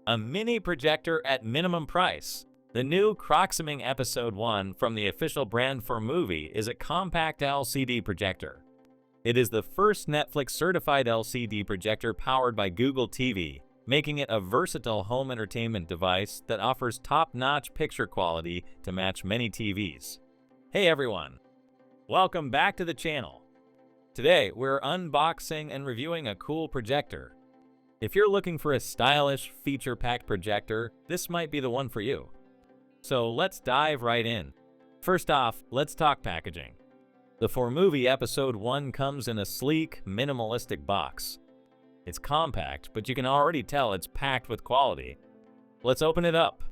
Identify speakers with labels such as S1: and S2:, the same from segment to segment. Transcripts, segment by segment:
S1: A mini projector at minimum price. The new Croxaming Episode 1 from the official brand for movie is a compact LCD projector. It is the first Netflix-certified LCD projector powered by Google TV, making it a versatile home entertainment device that offers top-notch picture quality to match many TVs. Hey everyone! Welcome back to the channel. Today, we're unboxing and reviewing a cool projector. If you're looking for a stylish, feature-packed projector, this might be the one for you. So let's dive right in. First off, let's talk packaging. The 4Movie Episode 1 comes in a sleek, minimalistic box. It's compact, but you can already tell it's packed with quality. Let's open it up.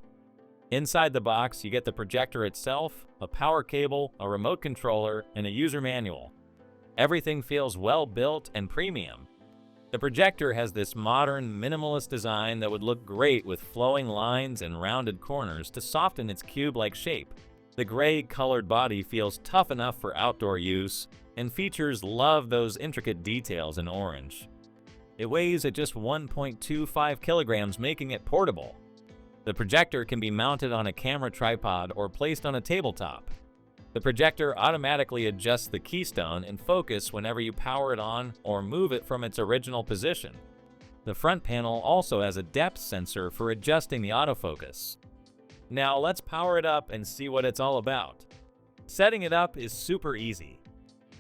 S1: Inside the box, you get the projector itself, a power cable, a remote controller, and a user manual. Everything feels well built and premium. The projector has this modern, minimalist design that would look great with flowing lines and rounded corners to soften its cube-like shape. The gray-colored body feels tough enough for outdoor use, and features love those intricate details in orange. It weighs at just 1.25 kilograms, making it portable. The projector can be mounted on a camera tripod or placed on a tabletop. The projector automatically adjusts the keystone and focus whenever you power it on or move it from its original position. The front panel also has a depth sensor for adjusting the autofocus. Now let's power it up and see what it's all about. Setting it up is super easy.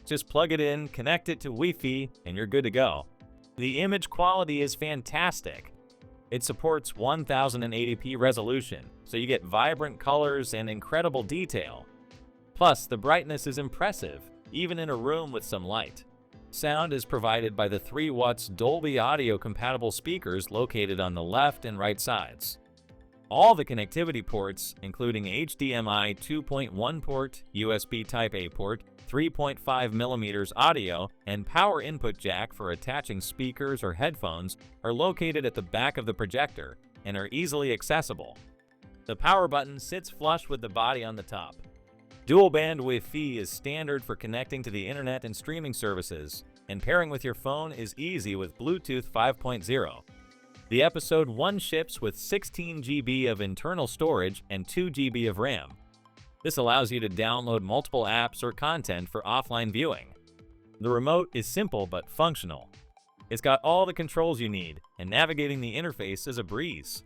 S1: Just plug it in, connect it to Wi-Fi, and you're good to go. The image quality is fantastic. It supports 1080p resolution, so you get vibrant colors and incredible detail. Plus, the brightness is impressive, even in a room with some light. Sound is provided by the 3 watts Dolby Audio compatible speakers located on the left and right sides. All the connectivity ports, including HDMI 2.1 port, USB Type-A port, 3.5mm audio, and power input jack for attaching speakers or headphones, are located at the back of the projector and are easily accessible. The power button sits flush with the body on the top. Dual-band Wi-Fi is standard for connecting to the internet and streaming services, and pairing with your phone is easy with Bluetooth 5.0. The Episode 1 ships with 16 GB of internal storage and 2 GB of RAM. This allows you to download multiple apps or content for offline viewing. The remote is simple but functional. It's got all the controls you need, and navigating the interface is a breeze.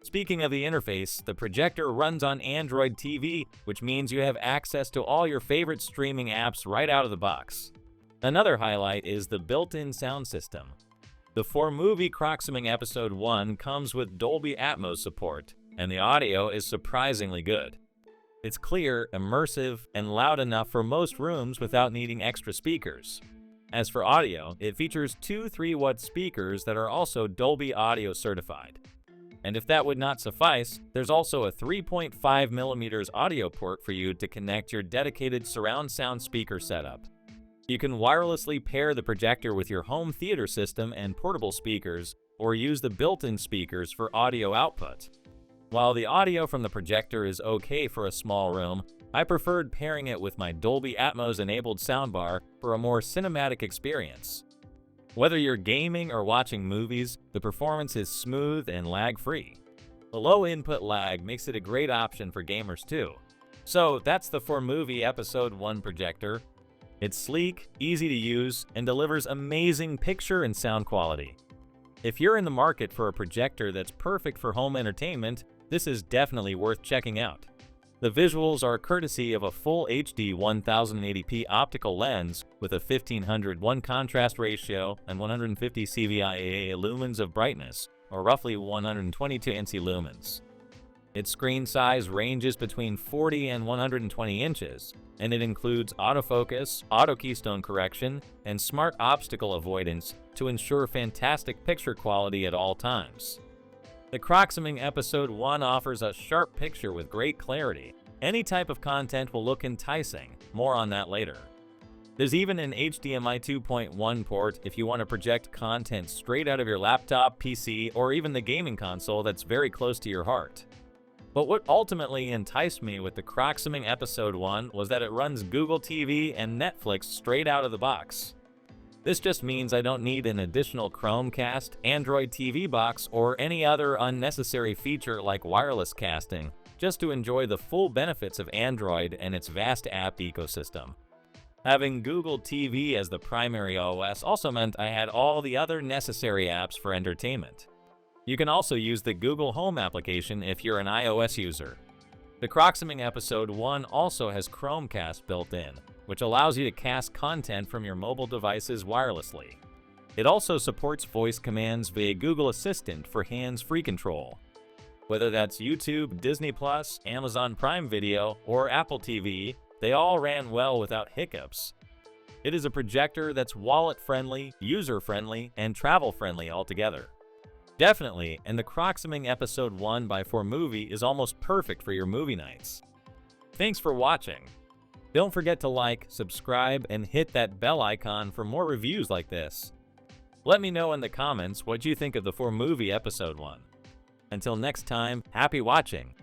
S1: Speaking of the interface, the projector runs on Android TV, which means you have access to all your favorite streaming apps right out of the box. Another highlight is the built-in sound system. The 4Movie Croxaming Episode 1 comes with Dolby Atmos support, and the audio is surprisingly good. It's clear, immersive, and loud enough for most rooms without needing extra speakers. As for audio, it features 2 3-watt speakers that are also Dolby Audio certified. And if that would not suffice, there's also a 3.5mm audio port for you to connect your dedicated surround sound speaker setup. You can wirelessly pair the projector with your home theater system and portable speakers, or use the built-in speakers for audio output. While the audio from the projector is okay for a small room, I preferred pairing it with my Dolby Atmos-enabled soundbar for a more cinematic experience. Whether you're gaming or watching movies, the performance is smooth and lag-free. The low input lag makes it a great option for gamers too. So that's the 4Movie Episode 1 projector. It's sleek, easy to use, and delivers amazing picture and sound quality. If you're in the market for a projector that's perfect for home entertainment, this is definitely worth checking out. The visuals are courtesy of a full HD 1080p optical lens with a 1500:1 contrast ratio and 150 CVIA lumens of brightness, or roughly 122 NC lumens. Its screen size ranges between 40 and 120 inches, and it includes autofocus, auto keystone correction, and smart obstacle avoidance to ensure fantastic picture quality at all times. The Croxaming Episode 1 offers a sharp picture with great clarity. Any type of content will look enticing, more on that later. There's even an HDMI 2.1 port if you want to project content straight out of your laptop, PC, or even the gaming console that's very close to your heart. But what ultimately enticed me with the Croxaming Episode 1 was that it runs Google TV and Netflix straight out of the box. This just means I don't need an additional Chromecast, Android TV box, or any other unnecessary feature like wireless casting, just to enjoy the full benefits of Android and its vast app ecosystem. Having Google TV as the primary OS also meant I had all the other necessary apps for entertainment. You can also use the Google Home application if you're an iOS user. The Croxaming Episode 1 also has Chromecast built in, which allows you to cast content from your mobile devices wirelessly. It also supports voice commands via Google Assistant for hands-free control. Whether that's YouTube, Disney+, Amazon Prime Video, or Apple TV, they all ran well without hiccups. It is a projector that's wallet-friendly, user-friendly, and travel-friendly altogether. Definitely, and the Croxaming Episode 1 by 4Movie is almost perfect for your movie nights. Thanks for watching. Don't forget to like, subscribe, and hit that bell icon for more reviews like this. Let me know in the comments what you think of the 4Movie Episode 1. Until next time, happy watching!